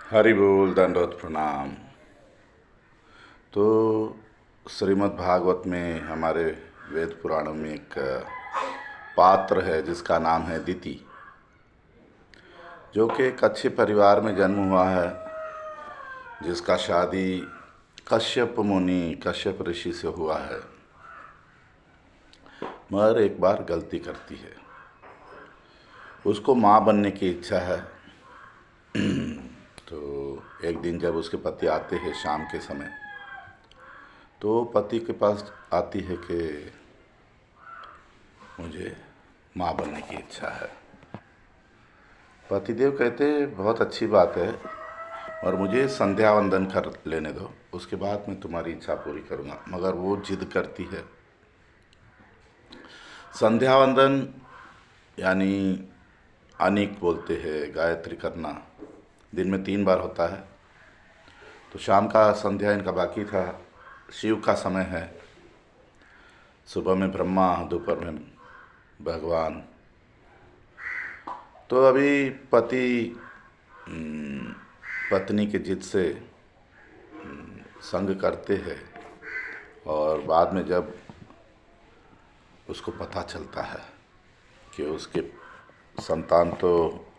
हरि बोल दंडवत प्रणाम। तो श्रीमद् भागवत में हमारे वेद पुराणों में एक पात्र है जिसका नाम है दिति, जो कि एक अच्छे परिवार में जन्म हुआ है, जिसका शादी कश्यप मुनि कश्यप ऋषि से हुआ है। मगर एक बार गलती करती है, उसको माँ बनने की इच्छा है। तो एक दिन जब उसके पति आते हैं शाम के समय, तो पति के पास आती है कि मुझे माँ बनने की इच्छा है। पतिदेव कहते बहुत अच्छी बात है, और मुझे संध्या वंदन कर लेने दो, उसके बाद मैं तुम्हारी इच्छा पूरी करूँगा। मगर वो जिद करती है। संध्या वंदन यानी अनेक बोलते हैं, गायत्री करना दिन में 3 बार होता है। तो शाम का संध्या इनका बाकी था, शिव का समय है। सुबह में ब्रह्मा, दोपहर में भगवान। तो अभी पति पत्नी के जिद से संग करते हैं, और बाद में जब उसको पता चलता है कि उसके संतान तो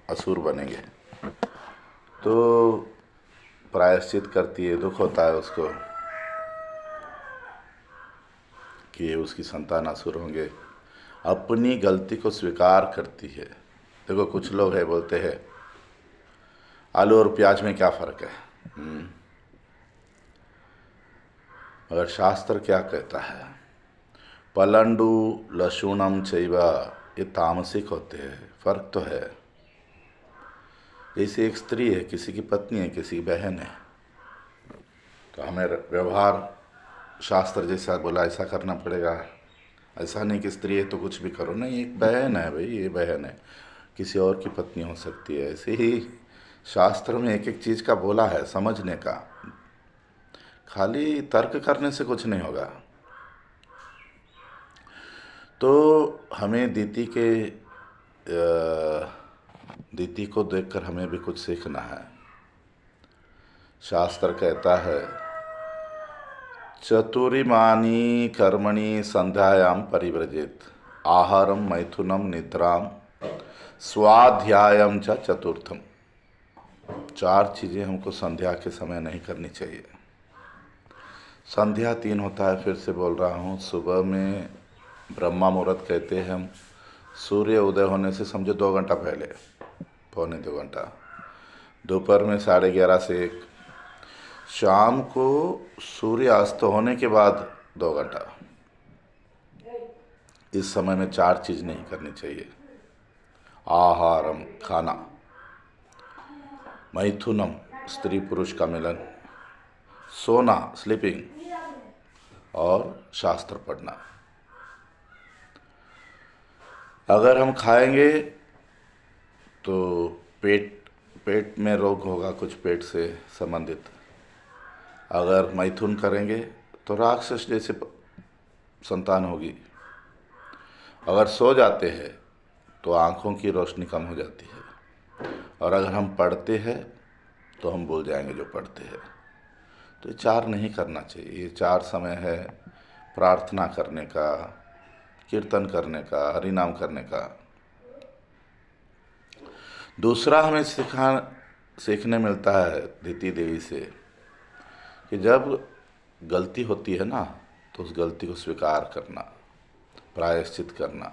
असुर बनेंगे, तो प्रायश्चित करती है। दुख होता है उसको कि उसकी संतान असुर होंगे। अपनी गलती को स्वीकार करती है। देखो, कुछ लोग है बोलते हैं आलू और प्याज में क्या फ़र्क है। मगर शास्त्र क्या कहता है, पलंडू लशुनम चैवा, ये तामसिक होते हैं, फ़र्क तो है। जैसे एक स्त्री है, किसी की पत्नी है, किसी की बहन है, तो हमें व्यवहार शास्त्र जैसा बोला ऐसा करना पड़ेगा। ऐसा नहीं कि स्त्री है तो कुछ भी करो, नहीं, एक बहन है भाई, ये बहन है, किसी और की पत्नी हो सकती है। ऐसे ही शास्त्र में एक एक चीज़ का बोला है, समझने का। खाली तर्क करने से कुछ नहीं होगा। तो हमें दीति को देखकर हमें भी कुछ सीखना है। शास्त्र कहता है, चतुरिमानी कर्मणि संध्यायाम परिव्रजेत, आहारम मैथुनम निद्राम स्वाध्यायम च चतुर्थम। 4 चीज़ें हमको संध्या के समय नहीं करनी चाहिए। संध्या 3 होता है, फिर से बोल रहा हूँ। सुबह में ब्रह्मा मुहूर्त कहते हैं हम, सूर्य उदय होने से समझो 2 घंटा पहले, पौने 2 घंटा। दोपहर में 11:30 से 1, शाम को सूर्यास्त होने के बाद 2 घंटा। इस समय में 4 चीज़ नहीं करनी चाहिए। आहारम, खाना, मैथुनम, स्त्री पुरुष का मिलन, सोना, स्लीपिंग, और शास्त्र पढ़ना। अगर हम खाएंगे तो पेट में रोग होगा, कुछ पेट से संबंधित। अगर मैथुन करेंगे तो राक्षस जैसे संतान होगी। अगर सो जाते हैं तो आँखों की रोशनी कम हो जाती है। और अगर हम पढ़ते हैं तो हम भूल जाएंगे जो पढ़ते हैं। तो ये 4 नहीं करना चाहिए। ये 4 समय है प्रार्थना करने का, कीर्तन करने का, हरि नाम करने का। दूसरा हमें सीखने मिलता है दिति देवी से, कि जब गलती होती है ना, तो उस गलती को स्वीकार करना, प्रायश्चित करना,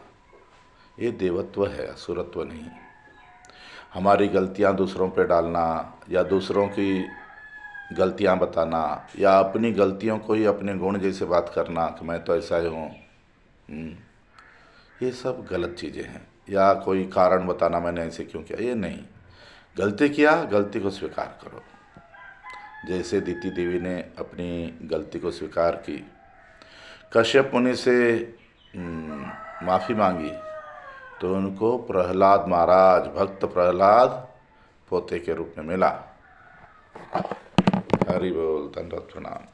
ये देवत्व है, असुरत्व नहीं। हमारी गलतियां दूसरों पे डालना, या दूसरों की गलतियां बताना, या अपनी गलतियों को ही अपने गुण जैसे बात करना कि मैं तो ऐसा ही हूँ, ये सब गलत चीज़ें हैं। या कोई कारण बताना मैंने ऐसे क्यों किया, ये नहीं। गलती किया, गलती को स्वीकार करो। जैसे दिति देवी ने अपनी गलती को स्वीकार की, कश्यप मुनि से माफ़ी मांगी, तो उनको प्रहलाद महाराज, भक्त प्रहलाद पोते के रूप में मिला। हरि बोल, दंडवत प्रणाम।